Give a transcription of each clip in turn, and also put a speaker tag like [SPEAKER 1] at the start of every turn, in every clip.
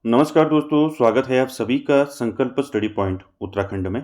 [SPEAKER 1] नमस्कार दोस्तों, स्वागत है आप सभी का संकल्प स्टडी पॉइंट उत्तराखंड में।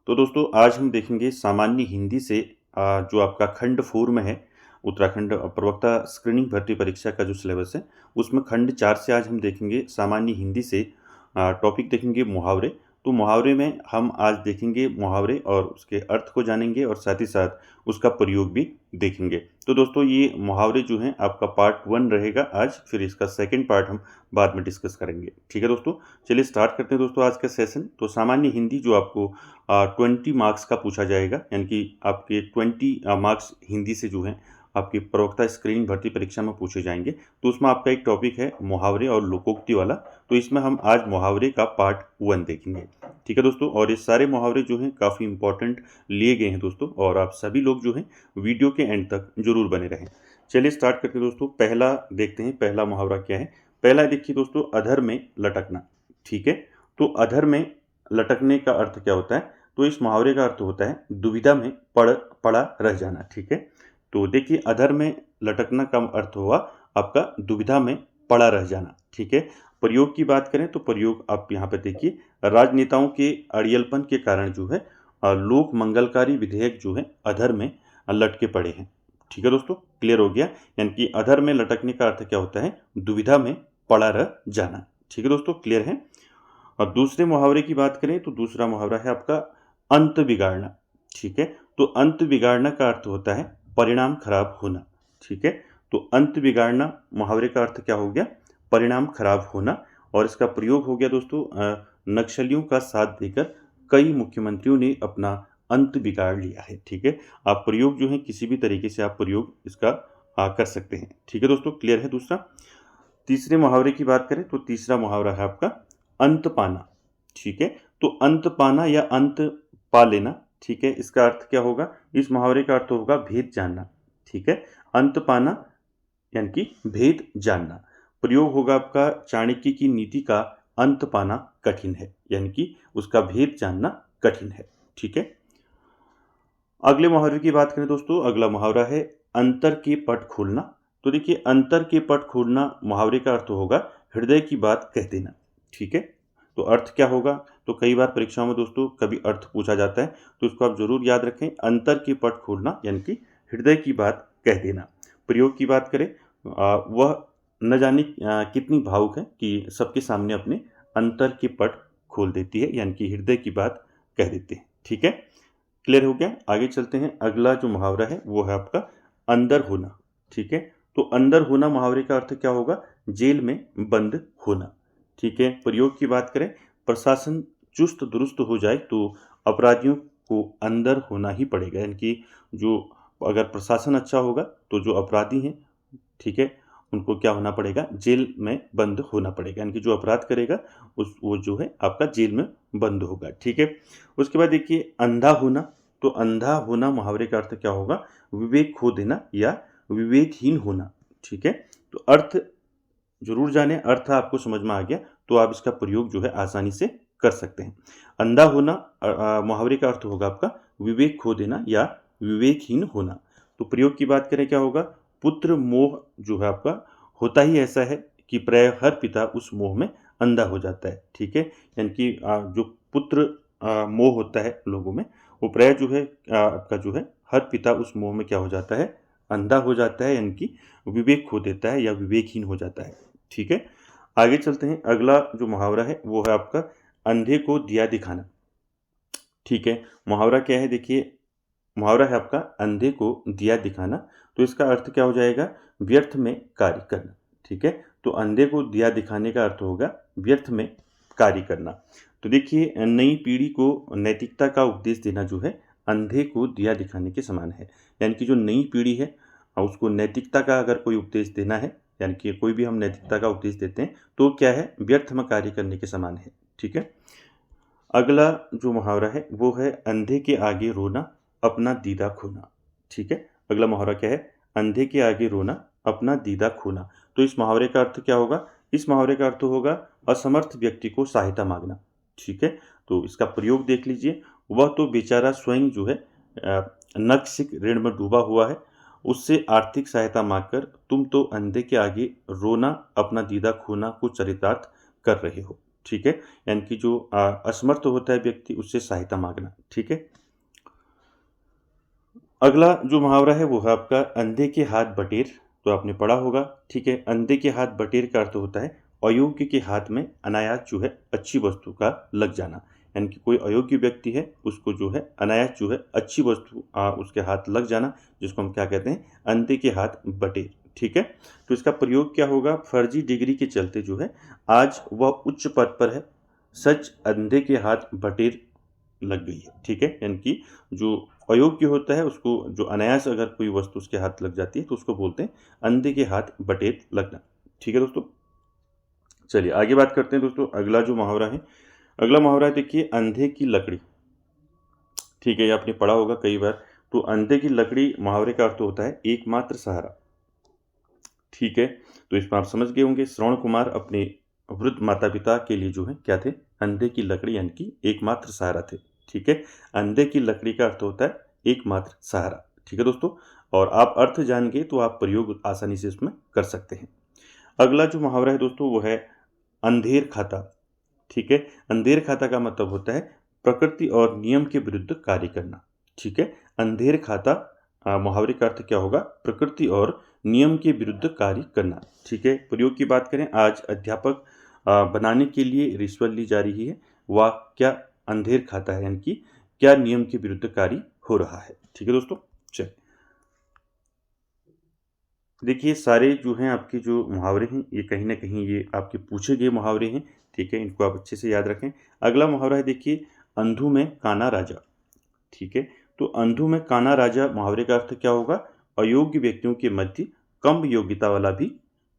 [SPEAKER 1] तो दोस्तों आज हम देखेंगे सामान्य हिंदी से जो आपका खंड 4 में है उत्तराखंड प्रवक्ता स्क्रीनिंग भर्ती परीक्षा का जो सिलेबस है उसमें खंड 4 से आज हम देखेंगे सामान्य हिंदी से टॉपिक देखेंगे मुहावरे। तो मुहावरे में हम आज देखेंगे मुहावरे और उसके अर्थ को जानेंगे और साथ ही साथ उसका प्रयोग भी देखेंगे। तो दोस्तों ये मुहावरे जो हैं आपका पार्ट 1 रहेगा आज, फिर इसका सेकंड पार्ट हम बाद में डिस्कस करेंगे। ठीक है दोस्तों, चलिए स्टार्ट करते हैं दोस्तों आज का सेशन। तो सामान्य हिंदी जो आपको 20 मार्क्स का पूछा जाएगा, यानी कि आपके 20 मार्क्स हिंदी से जो है आपकी प्रवक्ता स्क्रीनिंग भर्ती परीक्षा में पूछे जाएंगे। तो उसमें आपका एक टॉपिक है मुहावरे और लोकोक्ति वाला। तो इसमें हम आज मुहावरे का पार्ट 1 देखेंगे। ठीक है दोस्तों, और ये सारे मुहावरे जो हैं काफ़ी इंपॉर्टेंट लिए गए हैं दोस्तों, और आप सभी लोग जो हैं वीडियो के एंड तक जरूर बने रहें। चलिए स्टार्ट करते हैं दोस्तों। पहला देखते हैं, पहला मुहावरा क्या है। पहला देखिए दोस्तों, अधर में लटकना। ठीक है, तो अधर में लटकने का अर्थ क्या होता है? तो इस मुहावरे का अर्थ होता है दुविधा में पड़ा रह जाना। ठीक है, तो देखिए अधर में लटकना का अर्थ हुआ आपका दुविधा में पड़ा रह जाना। ठीक है, प्रयोग की बात करें तो प्रयोग आप यहाँ पे देखिए, राजनेताओं के अड़ियलपन के कारण जो है लोक मंगलकारी विधेयक जो है अधर में लटके पड़े हैं। ठीक है दोस्तों, क्लियर हो गया। यानी कि अधर में लटकने का अर्थ क्या होता है? दुविधा में पड़ा रह जाना। ठीक है दोस्तों, क्लियर है। और दूसरे मुहावरे की बात करें तो दूसरा मुहावरा है आपका अंत बिगाड़ना। ठीक है, तो अंत बिगाड़ना का अर्थ होता है परिणाम खराब होना। ठीक है, तो अंत बिगाड़ना मुहावरे का अर्थ क्या हो गया? परिणाम खराब होना। और इसका प्रयोग हो गया दोस्तों, नक्सलियों का साथ देकर कई मुख्यमंत्रियों ने अपना अंत बिगाड़ लिया है। ठीक है, आप प्रयोग जो है किसी भी तरीके से आप प्रयोग इसका कर सकते हैं। ठीक है दोस्तों, क्लियर है। दूसरा, तीसरे मुहावरे की बात करें तो तीसरा मुहावरा है आपका अंत पाना। ठीक है, तो अंत पाना या अंत पा लेना। ठीक है, इसका अर्थ क्या होगा? इस मुहावरे का अर्थ होगा भेद जानना। ठीक है, अंत पाना यानी कि भेद जानना। प्रयोग होगा आपका चाणक्य की नीति का अंत पाना कठिन है, यानी कि उसका भेद जानना कठिन है। ठीक है, अगले मुहावरे की बात करें दोस्तों, अगला मुहावरा है अंतर के पट खोलना। तो देखिए अंतर के पट खोलना मुहावरे का अर्थ होगा हृदय की बात कह देना। ठीक है, तो अर्थ क्या होगा? तो कई बार परीक्षाओं में दोस्तों कभी अर्थ पूछा जाता है, तो इसको आप जरूर याद रखें, अंतर के पट खोलना यानी कि हृदय की बात कह देना। प्रयोग की बात करें, वह न जाने कितनी भावुक है कि सबके सामने अपने अंतर के पट खोल देती है, यानी कि हृदय की बात कह देते हैं। ठीक है, क्लियर हो गया। आगे चलते हैं, अगला जो मुहावरा है वो है आपका अंदर होना। ठीक है, तो अंदर होना मुहावरे का अर्थ क्या होगा? जेल में बंद होना। ठीक है, प्रयोग की बात करें, प्रशासन चुस्त दुरुस्त हो जाए तो अपराधियों को अंदर होना ही पड़ेगा। यानी कि जो अगर प्रशासन अच्छा होगा तो जो अपराधी हैं, ठीक है, उनको क्या होना पड़ेगा? जेल में बंद होना पड़ेगा। यानी कि जो अपराध करेगा वो जो है आपका जेल में बंद होगा। ठीक है, उसके बाद देखिए अंधा होना। तो अंधा होना मुहावरे का अर्थ क्या होगा? विवेक खो देना या विवेकहीन होना। ठीक है, तो अर्थ जरूर जाने, अर्थ आपको समझ में आ गया तो आप इसका प्रयोग जो है आसानी से कर सकते हैं। अंधा होना मुहावरे का अर्थ होगा आपका विवेक खो देना या विवेकहीन होना। तो प्रयोग की बात करें क्या होगा? पुत्र मोह जो है आपका होता ही ऐसा है कि प्राय हर पिता उस मोह में अंधा हो जाता है। ठीक है, यानी कि जो पुत्र मोह होता है लोगों में, वो प्राय जो है आपका जो है हर पिता उस मोह में क्या हो जाता है? अंधा हो जाता है, यानी कि विवेक खो देता है या विवेकहीन हो जाता है। ठीक है, आगे चलते हैं। अगला जो मुहावरा है वो है आपका अंधे को दिया दिखाना। ठीक है, मुहावरा क्या है? देखिए मुहावरा है आपका अंधे को दिया दिखाना। तो इसका अर्थ क्या हो जाएगा? व्यर्थ में कार्य करना। ठीक है, तो अंधे को दिया दिखाने का अर्थ होगा व्यर्थ में कार्य करना। तो देखिए नई पीढ़ी को नैतिकता का उपदेश देना जो है अंधे को दिया दिखाने के समान है। यानी कि जो नई पीढ़ी है उसको नैतिकता का अगर कोई उपदेश देना है, यानी कि कोई भी हम नैतिकता का उपदेश देते हैं तो क्या है? व्यर्थ में कार्य करने के समान है। ठीक है, अगला जो मुहावरा है वो है अंधे के आगे रोना अपना दीदा खोना। ठीक है, अगला मुहावरा क्या है? अंधे के आगे रोना अपना दीदा खोना। तो इस मुहावरे का अर्थ क्या होगा? इस मुहावरे का अर्थ होगा असमर्थ व्यक्ति को सहायता मांगना। ठीक है, तो इसका प्रयोग देख लीजिए, वह तो बेचारा स्वयं जो है नक्सिक ऋण में डूबा हुआ है, उससे आर्थिक सहायता मांगकर तुम तो अंधे के आगे रोना अपना दीदा खोना को चरितार्थ कर रहे हो। ठीक है, यानी कि जो असमर्थ होता है व्यक्ति, उससे सहायता मांगना। ठीक है, अगला जो मुहावरा है वो है आपका अंधे के हाथ बटेर। तो आपने पढ़ा होगा। ठीक है, अंधे के हाथ बटेर का अर्थ होता है अयोग्य के हाथ में अनायास जो है अच्छी वस्तु का लग जाना। यानी कि कोई अयोग्य व्यक्ति है, उसको जो है अनायास जो है अच्छी वस्तु उसके हाथ लग जाना, जिसको हम क्या कहते हैं, अंधे के हाथ बटेर। ठीक है, तो इसका प्रयोग क्या होगा, फर्जी डिग्री के चलते जो है आज वह उच्च पद पर है, सच अंधे के हाथ बटेर लग गई है। ठीक है, यानी कि जो अयोग्य होता है उसको जो अनायास अगर कोई वस्तु उसके हाथ लग जाती है तो उसको बोलते हैं अंधे के हाथ बटेर लगना। ठीक है दोस्तों, चलिए आगे बात करते हैं दोस्तों। अगला जो मुहावरा है, अगला मुहावरा देखिए अंधे की लकड़ी। ठीक है, ये आपने पढ़ा होगा कई बार। तो अंधे की लकड़ी मुहावरे का अर्थ होता है एकमात्र सहारा। ठीक है, तो इसमें आप समझ गए होंगे, श्रवण कुमार अपने वृद्ध माता पिता के लिए जो है क्या थे, अंधे की लकड़ी यानी कि एकमात्र सहारा थे। ठीक है, अंधे की लकड़ी का अर्थ होता है एकमात्र सहारा। ठीक है दोस्तों, और आप अर्थ जान गए तो आप प्रयोग आसानी से इसमें कर सकते हैं। अगला जो मुहावरा है दोस्तों वो है अंधेर खाता। ठीक है, अंधेर खाता का मतलब होता है प्रकृति और नियम के विरुद्ध कार्य करना। ठीक है, अंधेर खाता मुहावरे का अर्थ क्या होगा, प्रकृति और नियम के विरुद्ध कार्य करना। ठीक है, प्रयोग की बात करें, आज अध्यापक बनाने के लिए रिश्वत ली जा रही है, वह क्या अंधेर खाता है, यानी कि क्या नियम के विरुद्ध कार्य हो रहा है। ठीक है दोस्तों, चलिए देखिए सारे जो हैं आपके जो मुहावरे हैं ये कहीं ना कहीं ये आपके पूछे गए मुहावरे हैं। ठीक है, इनको आप अच्छे से याद रखें। अगला मुहावरा है देखिए अंधू में काना राजा। ठीक है, तो अंधू में काना राजा मुहावरे का अर्थ क्या होगा, अयोग्य व्यक्तियों के मध्य कम योग्यता वाला भी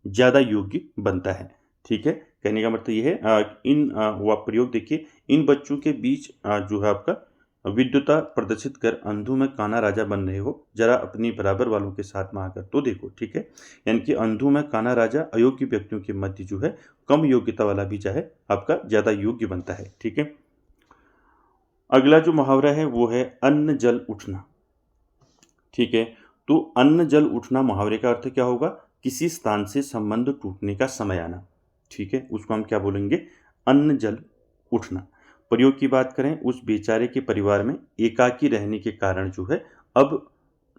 [SPEAKER 1] ज़्यादा योग्य बनता है। ठीक है, कहने का मतलब ये है वो आप प्रयोग देखिए, इन बच्चों के बीच जो है आपका विद्वता प्रदर्शित कर अंधों में काना राजा बन रहे हो, जरा अपनी बराबर वालों के साथ में आकर तो देखो। ठीक है, यानी कि अंधों में काना राजा अयोग्य व्यक्तियों के मध्य जो है कम योग्यता वाला भी चाहे आपका ज़्यादा योग्य बनता है। ठीक है, अगला जो मुहावरा है वो है अन्न जल उठना। ठीक है, तो अन्न जल उठना मुहावरे का अर्थ क्या होगा, किसी स्थान से संबंध टूटने का समय आना। ठीक है, उसको हम क्या बोलेंगे, अन्न जल उठना। प्रयोग की बात करें, उस बेचारे के परिवार में एकाकी रहने के कारण जो है अब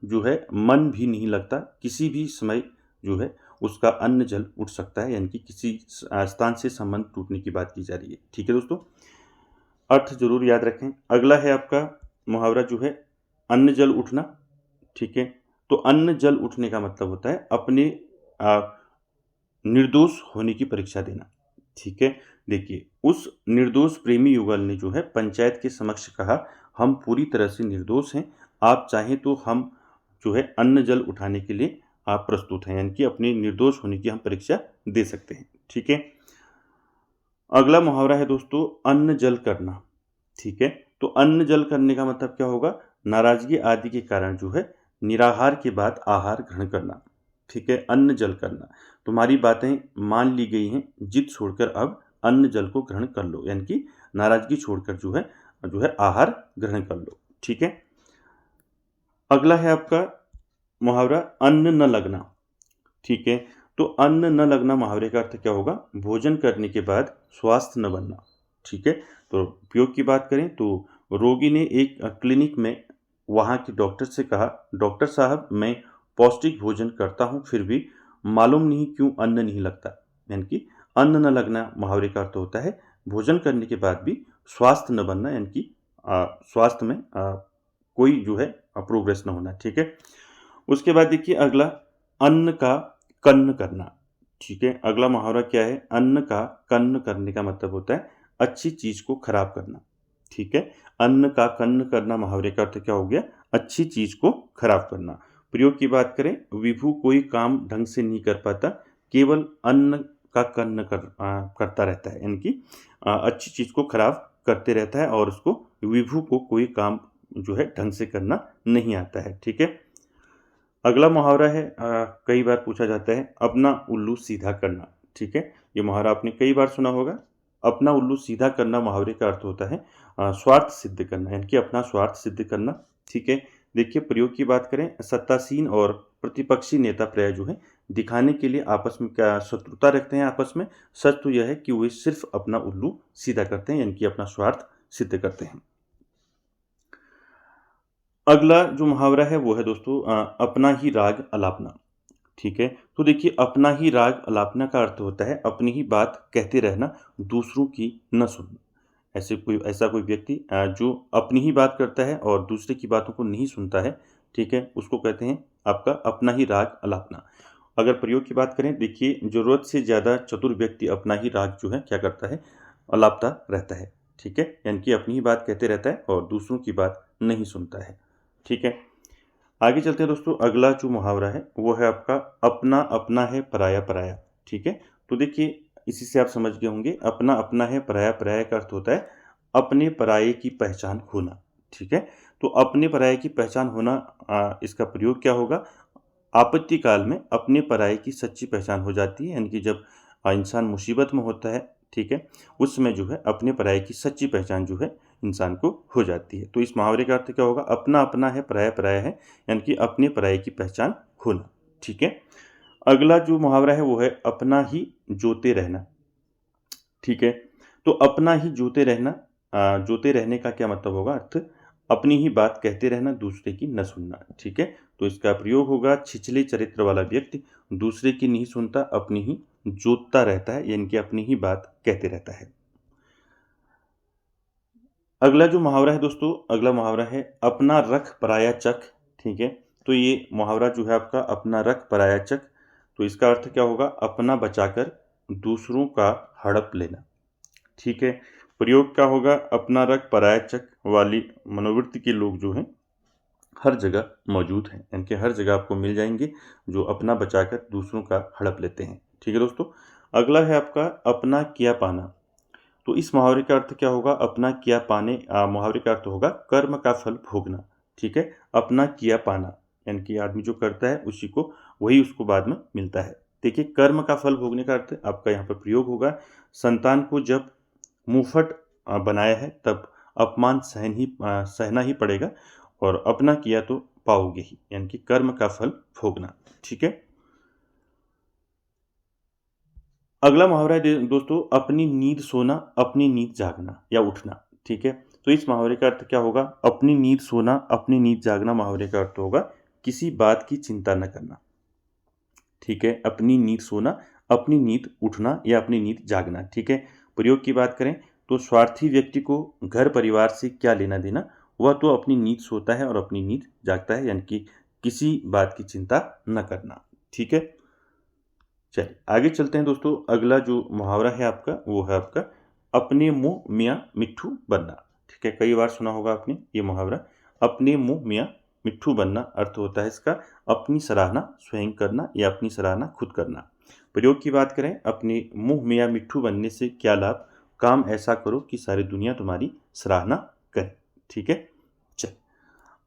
[SPEAKER 1] जो है मन भी नहीं लगता, किसी भी समय जो है उसका अन्न जल उठ सकता है, यानी कि किसी स्थान से संबंध टूटने की बात की जा रही है। ठीक है दोस्तों, अर्थ जरूर याद रखें। अगला है आपका मुहावरा जो है अन्न जल उठना। ठीक है, तो अन्न जल उठने का मतलब होता है अपने निर्दोष होने की परीक्षा देना। ठीक है, देखिए उस निर्दोष प्रेमी युगल ने जो है पंचायत के समक्ष कहा, हम पूरी तरह से निर्दोष हैं, आप चाहें तो हम जो है अन्न जल उठाने के लिए आप प्रस्तुत हैं, यानी कि अपने निर्दोष होने की हम परीक्षा दे सकते हैं। ठीक है, अगला मुहावरा है दोस्तों अन्न जल करना। ठीक है, तो अन्न जल करने का मतलब क्या होगा, नाराजगी आदि के कारण जो है निराहार के बाद आहार ग्रहण करना। ठीक है, अन्न जल करना, तुम्हारी बातें मान ली गई हैं, जिद छोड़कर अब अन्न जल को ग्रहण कर लो, यानी कि नाराजगी छोड़कर जो है आहार ग्रहण कर लो। ठीक है, अगला है आपका मुहावरा अन्न न लगना। ठीक है, तो अन्न न लगना मुहावरे का अर्थ क्या होगा, भोजन करने के बाद स्वास्थ्य न बनना। ठीक है, तो उपयोग की बात करें तो रोगी ने एक क्लिनिक में वहाँ के डॉक्टर से कहा, डॉक्टर साहब मैं पौष्टिक भोजन करता हूँ फिर भी मालूम नहीं क्यों अन्न नहीं लगता। यानी कि अन्न न लगना मुहावरे का अर्थ होता है भोजन करने के बाद भी स्वास्थ्य न बनना, यानी कि स्वास्थ्य में कोई जो है प्रोग्रेस न होना। ठीक है, उसके बाद देखिए अगला अन्न का कन्न करना। ठीक है, अगला मुहावरा क्या है, अन्न का कन्न करने का मतलब होता है अच्छी चीज को खराब करना। ठीक है, अन्न का कन्न करना मुहावरे का अर्थ क्या हो गया, अच्छी चीज को खराब करना। प्रयोग की बात करें, विभु कोई काम ढंग से नहीं कर पाता, केवल अन्न का कन्न करता रहता है, यानी कि अच्छी चीज को खराब करते रहता है और उसको विभु को कोई काम जो है ढंग से करना नहीं आता है। ठीक है, अगला मुहावरा है कई बार पूछा जाता है अपना उल्लू सीधा करना। ठीक है, ये मुहावरा आपने कई बार सुना होगा। अपना उल्लू सीधा करना मुहावरे का अर्थ होता है स्वार्थ सिद्ध करना, यानी कि अपना स्वार्थ सिद्ध करना। ठीक है, देखिए प्रयोग की बात करें, सत्तासीन और प्रतिपक्षी नेता प्राय जो है दिखाने के लिए आपस में क्या शत्रुता रखते हैं आपस में। सच तो यह है कि वे सिर्फ अपना उल्लू सीधा करते हैं, यानी कि अपना स्वार्थ सिद्ध करते हैं। अगला जो मुहावरा है वो है दोस्तों अपना ही राग अलापना। ठीक है, तो देखिए अपना ही राग अलापना का अर्थ होता है अपनी ही बात कहते रहना, दूसरों की न सुनना। ऐसा कोई व्यक्ति जो अपनी ही बात करता है और दूसरे की बातों को नहीं सुनता है, ठीक है, उसको कहते हैं आपका अपना ही राग अलापना। अगर प्रयोग की बात करें, देखिए ज़रूरत से ज़्यादा चतुर व्यक्ति अपना ही राग जो है क्या करता है, अलापता रहता है। ठीक है, यानी कि अपनी ही बात कहते रहता है और दूसरों की बात नहीं सुनता है। ठीक है, आगे चलते हैं दोस्तों। अगला जो मुहावरा है वो है आपका अपना अपना है पराया पराया। ठीक है, तो देखिए इसी से आप समझ गए होंगे, अपना अपना है पराया पराया का अर्थ होता है अपने पराये की पहचान खोना। ठीक है, तो अपने पराये की पहचान होना, इसका प्रयोग क्या होगा, आपत्ति काल में अपने पराये की सच्ची पहचान हो जाती है, यानी कि जब इंसान मुसीबत में होता है, ठीक है, उस समय जो है अपने पराये की सच्ची पहचान जो है इंसान को हो जाती है। तो इस मुहावरे का अर्थ क्या होगा, अपना अपना है पराया पराया है, यानी कि अपने पराये की पहचान खोना। ठीक है, अगला जो मुहावरा है वो है अपना ही जोते रहना। ठीक है, तो अपना ही जोते रहना, जोते रहने का क्या मतलब होगा, अर्थ अपनी ही बात कहते रहना, दूसरे की न सुनना। ठीक है, तो इसका प्रयोग होगा छिछले चरित्र वाला व्यक्ति दूसरे की नहीं सुनता, अपनी ही जोतता रहता है, यानी कि अपनी ही बात कहते रहता है। अगला जो मुहावरा है दोस्तों, अगला मुहावरा है अपना रख पराया चख। ठीक है, तो ये मुहावरा जो है आपका अपना रख पराया चख, तो इसका अर्थ क्या होगा, अपना बचाकर दूसरों का हड़प लेना। ठीक है, प्रयोग क्या होगा, अपना रख पराया चक वाली मनोवृत्ति के लोग जो हैं हर जगह मौजूद हैं, यानी कि हर जगह आपको मिल जाएंगे जो अपना बचाकर दूसरों का हड़प लेते हैं। ठीक है दोस्तों, अगला है आपका अपना किया पाना। तो इस मुहावरे का अर्थ क्या होगा, अपना किया पाने, मुहावरे का अर्थ होगा कर्म का फल भोगना। ठीक है, अपना किया पाना, यानी कि आदमी जो करता है उसी को, वही उसको बाद में मिलता है। देखिए कर्म का फल भोगने का अर्थ आपका यहाँ पर प्रयोग होगा, संतान को जब मुंहफट बनाया है तब अपमान सहना ही पड़ेगा, और अपना किया तो पाओगे ही, यानी कि कर्म का फल भोगना। ठीक है, अगला मुहावरा है दोस्तों अपनी नींद सोना अपनी नींद जागना या उठना। ठीक है, तो इस मुहावरे का अर्थ क्या होगा, अपनी नींद सोना अपनी नींद जागना, मुहावरे का अर्थ होगा किसी बात की चिंता न करना। ठीक है, अपनी नींद सोना अपनी नींद उठना या अपनी नींद जागना। ठीक है, प्रयोग की बात करें तो स्वार्थी व्यक्ति को घर परिवार से क्या लेना देना, वह तो अपनी नींद सोता है और अपनी नींद जागता है, यानी कि किसी बात की चिंता न करना। ठीक है, चलिए आगे चलते हैं दोस्तों। अगला जो मुहावरा है आपका वो है आपका अपने मुंह मियाँ मिट्ठू बनना। ठीक है, कई बार सुना होगा आपने ये मुहावरा, अपने मुंह मियाँ मिट्ठू बनना, अर्थ होता है इसका अपनी सराहना स्वयं करना या अपनी सराहना खुद करना। प्रयोग की बात करें, अपने मुंह मियाँ मिट्ठू बनने से क्या लाभ, काम ऐसा करो कि सारी दुनिया तुम्हारी सराहना करे। ठीक है, चल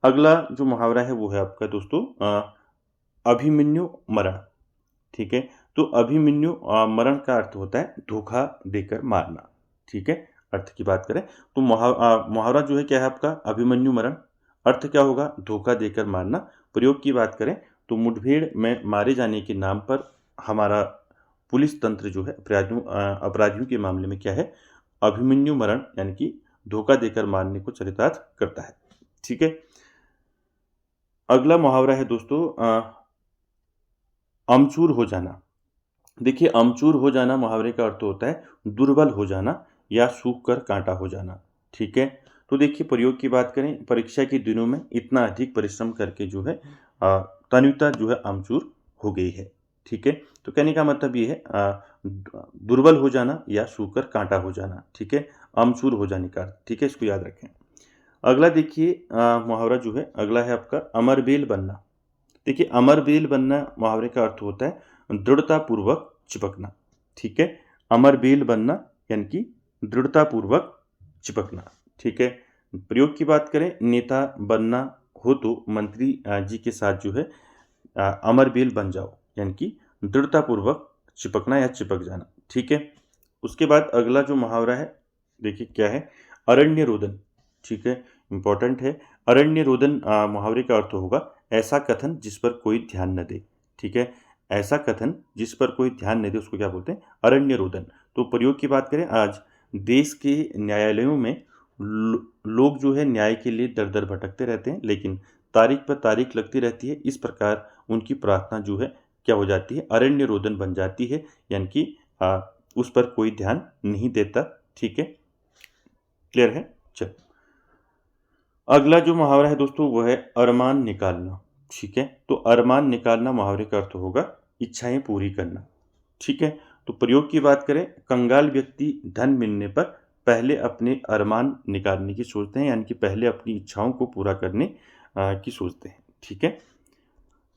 [SPEAKER 1] अगला जो मुहावरा है वो है आपका दोस्तों अभिमन्यु मरण। ठीक है, तो अभिमन्यु मरण का अर्थ होता है धोखा देकर मारना। ठीक है, अर्थ की बात करें तो मुहावरा जो है क्या है आपका अभिमन्यु मरण, अर्थ क्या होगा, धोखा देकर मारना। प्रयोग की बात करें तो मुठभेड़ में मारे जाने के नाम पर हमारा पुलिस तंत्र जो है अपराधियों के मामले में क्या है, अभिमन्यु मरण, यानी कि धोखा देकर मारने को चरितार्थ करता है। ठीक है, अगला मुहावरा है दोस्तों अमचूर हो जाना। देखिए अमचूर हो जाना मुहावरे का अर्थ होता है दुर्बल हो जाना या सूख कर कांटा हो जाना। ठीक है, तो देखिए प्रयोग की बात करें, परीक्षा के दिनों में इतना अधिक परिश्रम करके जो है तन्विता जो है अमचूर हो गई है। ठीक है, तो कहने का मतलब ये है दुर्बल हो जाना या सूख कर कांटा हो जाना। ठीक है, अमचूर हो जाने का अर्थ। ठीक है, इसको याद रखें। अगला देखिए मुहावरा जो है अगला है आपका अमरबेल बनना। देखिए अमरबेल बनना मुहावरे का अर्थ होता है दृढ़तापूर्वक चिपकना। ठीक है, अमरबेल बनना यानी कि दृढ़तापूर्वक चिपकना। ठीक है, प्रयोग की बात करें, नेता बनना हो तो मंत्री जी के साथ जो है अमरबेल बन जाओ, यानी कि दृढ़तापूर्वक चिपकना या चिपक जाना। ठीक है, उसके बाद अगला जो मुहावरा है देखिए क्या है, अरण्य रोदन। ठीक है, इंपॉर्टेंट है। अरण्य रोदन मुहावरे का अर्थ होगा ऐसा कथन जिस पर कोई ध्यान न दे। ठीक है, ऐसा कथन जिस पर कोई ध्यान नहीं दे उसको क्या बोलते हैं? अरण्य रोदन। तो प्रयोग की बात करें, आज देश के न्यायालयों में लोग जो है न्याय के लिए दर दर भटकते रहते हैं, लेकिन तारीख पर तारीख लगती रहती है। इस प्रकार उनकी प्रार्थना जो है क्या हो जाती है? अरण्य रोदन बन जाती है, यानी कि उस पर कोई ध्यान नहीं देता। ठीक है, क्लियर है? चल, अगला जो मुहावरा है दोस्तों वो है अरमान निकालना। ठीक है, तो अरमान निकालना मुहावरे का अर्थ होगा इच्छाएं पूरी करना। ठीक है, तो प्रयोग की बात करें, कंगाल व्यक्ति धन मिलने पर पहले अपने अरमान निकालने की सोचते हैं, यानी कि पहले अपनी इच्छाओं को पूरा करने की सोचते हैं। ठीक है,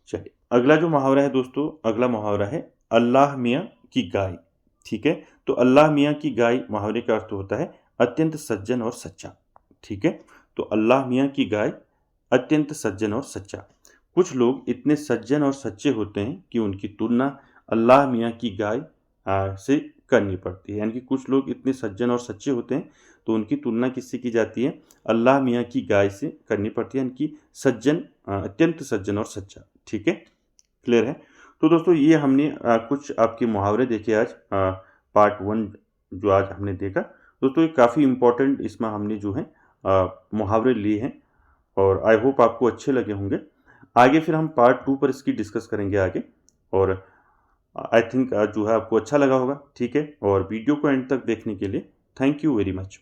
[SPEAKER 1] चलिए अगला जो मुहावरा है दोस्तों, अगला मुहावरा है अल्लाह मियाँ की गाय। ठीक है, तो अल्लाह मियाँ की गाय मुहावरे का अर्थ होता है अत्यंत सज्जन और सच्चा। ठीक है, तो अल्लाह मियाँ की गाय अत्यंत सज्जन और सच्चा। कुछ लोग इतने सज्जन और सच्चे होते हैं कि उनकी तुलना अल्लाह मियाँ की गाय से करनी पड़ती है। यानी कि कुछ लोग इतने सज्जन और सच्चे होते हैं तो उनकी तुलना किससे की जाती है? अल्लाह मियाँ की गाय से करनी पड़ती है, यानी कि सज्जन, अत्यंत सज्जन और सच्चा। ठीक है, क्लियर है? तो दोस्तों ये हमने कुछ आपके मुहावरे देखे आज, पार्ट 1 जो आज हमने देखा। दोस्तों ये काफ़ी इम्पोर्टेंट इसमें हमने जो है मुहावरे लिए हैं और आई होप आपको अच्छे लगे होंगे। आगे फिर हम पार्ट 2 पर इसकी डिस्कस करेंगे आगे, और आई थिंक जो है आपको अच्छा लगा होगा। ठीक है, और वीडियो को एंड तक देखने के लिए थैंक यू वेरी मच।